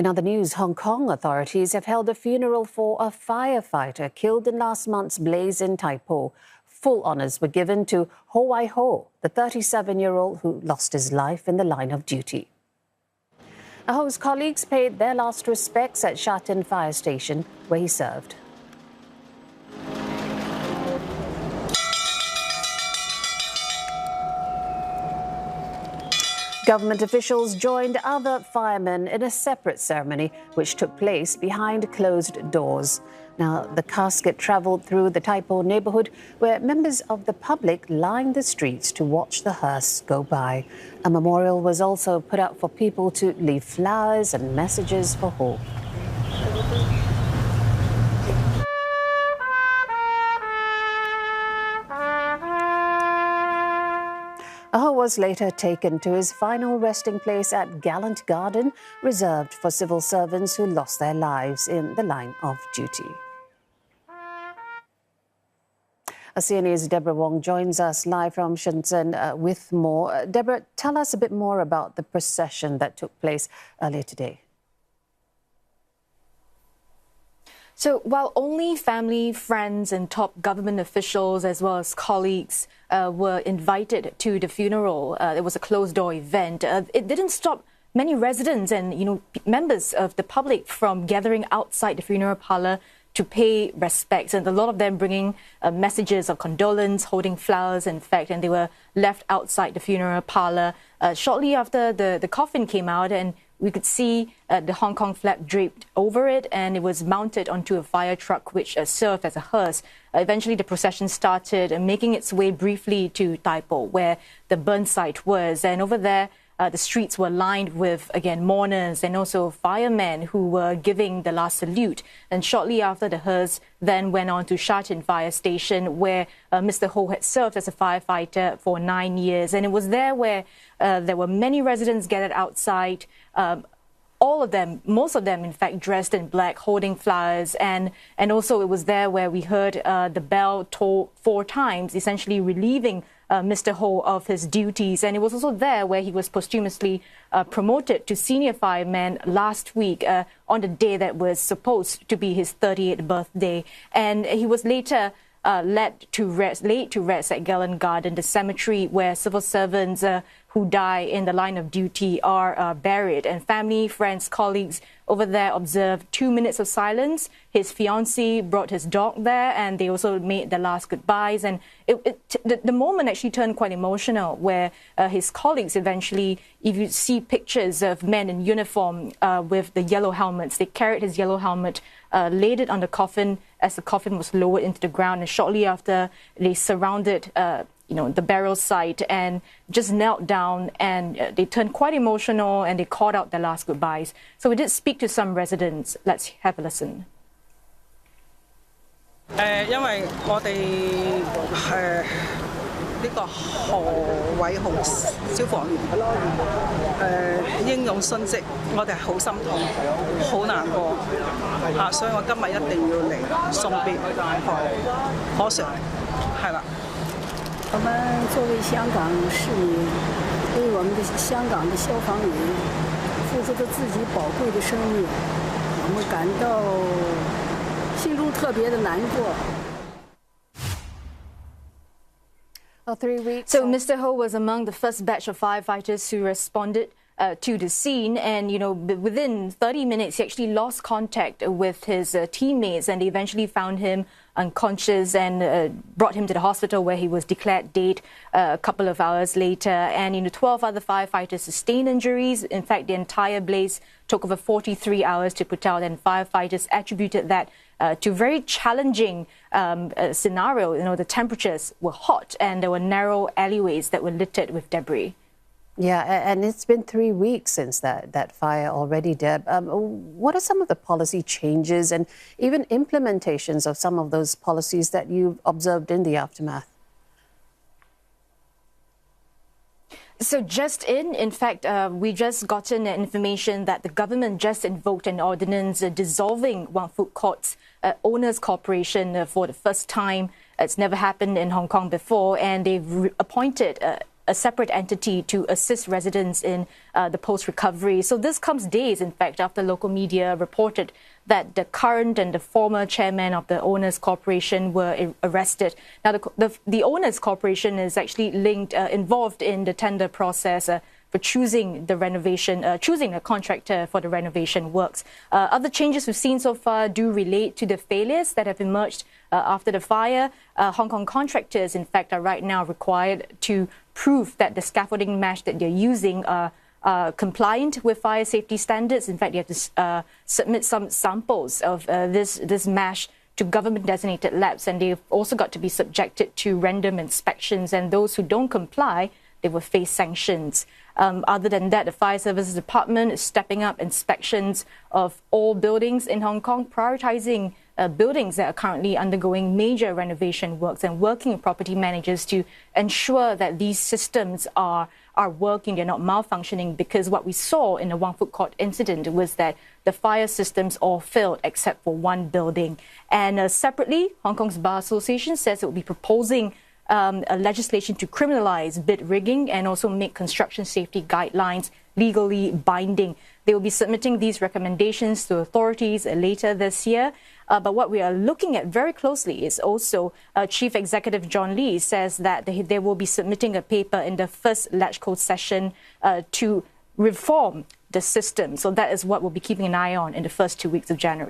In other news, Hong Kong authorities have held a funeral for a firefighter killed in last month's blaze in Tai Po. Full honours were given to Ho Wai-ho, the 37-year-old who lost his life in the line of duty. Ho's colleagues paid their last respects at Sha Tin Fire Station, where he served. Government officials joined other firemen in a separate ceremony, which took place behind closed doors. Now, the casket travelled through the Tai Po neighbourhood, where members of the public lined the streets to watch the hearse go by. A memorial was also put up for people to leave flowers and messages for Ho. Ho was later taken to his final resting place at Gallant Garden, reserved for civil servants who lost their lives in the line of duty. CNA's Deborah Wong joins us live from Shenzhen with more. Deborah, tell us a bit more about the procession that took place earlier today. So while only family, friends and top government officials as well as colleagues were invited to the funeral, it was a closed-door event, it didn't stop many residents and members of the public from gathering outside the funeral parlour to pay respects, and a lot of them bringing messages of condolence, holding flowers, in fact, and they were left outside the funeral parlour shortly after the coffin came out, and we could see the Hong Kong flag draped over it, and it was mounted onto a fire truck which served as a hearse. Eventually, the procession started making its way briefly to Tai Po, where the burn site was, and over there, the streets were lined with, again, mourners and also firemen who were giving the last salute. And shortly after, the hearse then went on to Sha Tin Fire Station, where Mr. Ho had served as a firefighter for 9 years. And it was there where there were many residents gathered outside, all of them, most of them, in fact, dressed in black, holding flowers. And also it was there where we heard the bell toll 4 times, essentially relieving Mr. Ho of his duties. And it was also there where he was posthumously promoted to senior fireman last week on the day that was supposed to be his 38th birthday. And he was later laid to rest at Gallant Garden, the cemetery where civil servants who die in the line of duty are buried. And family, friends, colleagues over there observed 2 minutes of silence. His fiancée brought his dog there, and they also made their last goodbyes. And the moment actually turned quite emotional, where his colleagues eventually, if you see pictures of men in uniform with the yellow helmets, they carried his yellow helmet, laid it on the coffin as the coffin was lowered into the ground, and shortly after they surrounded the burial site and just knelt down, and they turned quite emotional and they called out their last goodbyes. So we did speak to some residents. Let's have a listen. 因為我哋呢個何偉雄消防員英勇殉職，我哋係好心痛，好難過所以我今日一定要嚟送別何 Sir， 係啦。我們作為香港市民，為我們的香港的消防員付出了自己寶貴的生命，我們感到心中特別的難過。So Mr. Ho was among the first batch of firefighters who responded to the scene, and within 30 minutes he actually lost contact with his teammates, and they eventually found him unconscious and brought him to the hospital, where he was declared dead a couple of hours later. And 12 other firefighters sustained injuries. In fact, the entire blaze took over 43 hours to put out, and firefighters attributed that to very challenging scenario. The temperatures were hot, and there were narrow alleyways that were littered with debris. Yeah, and it's been 3 weeks since that fire already, Deb. What are some of the policy changes and even implementations of some of those policies that you've observed in the aftermath? So in fact, we just gotten information that the government just invoked an ordinance dissolving Wang Fuk Court's owners corporation for the first time. It's never happened in Hong Kong before, and they've appointed a separate entity to assist residents in the post-recovery. So this comes days, in fact, after local media reported that the current and the former chairman of the Owners Corporation were arrested. Now, the Owners Corporation is actually involved in the tender process for choosing choosing a contractor for the renovation works. Other changes we've seen so far do relate to the failures that have emerged after the fire. Hong Kong contractors, in fact, are right now required to prove that the scaffolding mesh that they're using are compliant with fire safety standards. In fact, you have to submit some samples of this mesh to government-designated labs, and they've also got to be subjected to random inspections, and those who don't comply, they will face sanctions. Other than that, the Fire Services Department is stepping up inspections of all buildings in Hong Kong, prioritizing buildings that are currently undergoing major renovation works and working with property managers to ensure that these systems are working, they're not malfunctioning, because what we saw in the Wang Fuk Court incident was that the fire systems all failed except for one building. And separately, Hong Kong's Bar Association says it will be proposing a legislation to criminalize bid rigging and also make construction safety guidelines legally binding. They will be submitting these recommendations to authorities later this year. But what we are looking at very closely is also Chief Executive John Lee says that they will be submitting a paper in the first LegCo session to reform the system. So that is what we'll be keeping an eye on in the first 2 weeks of January.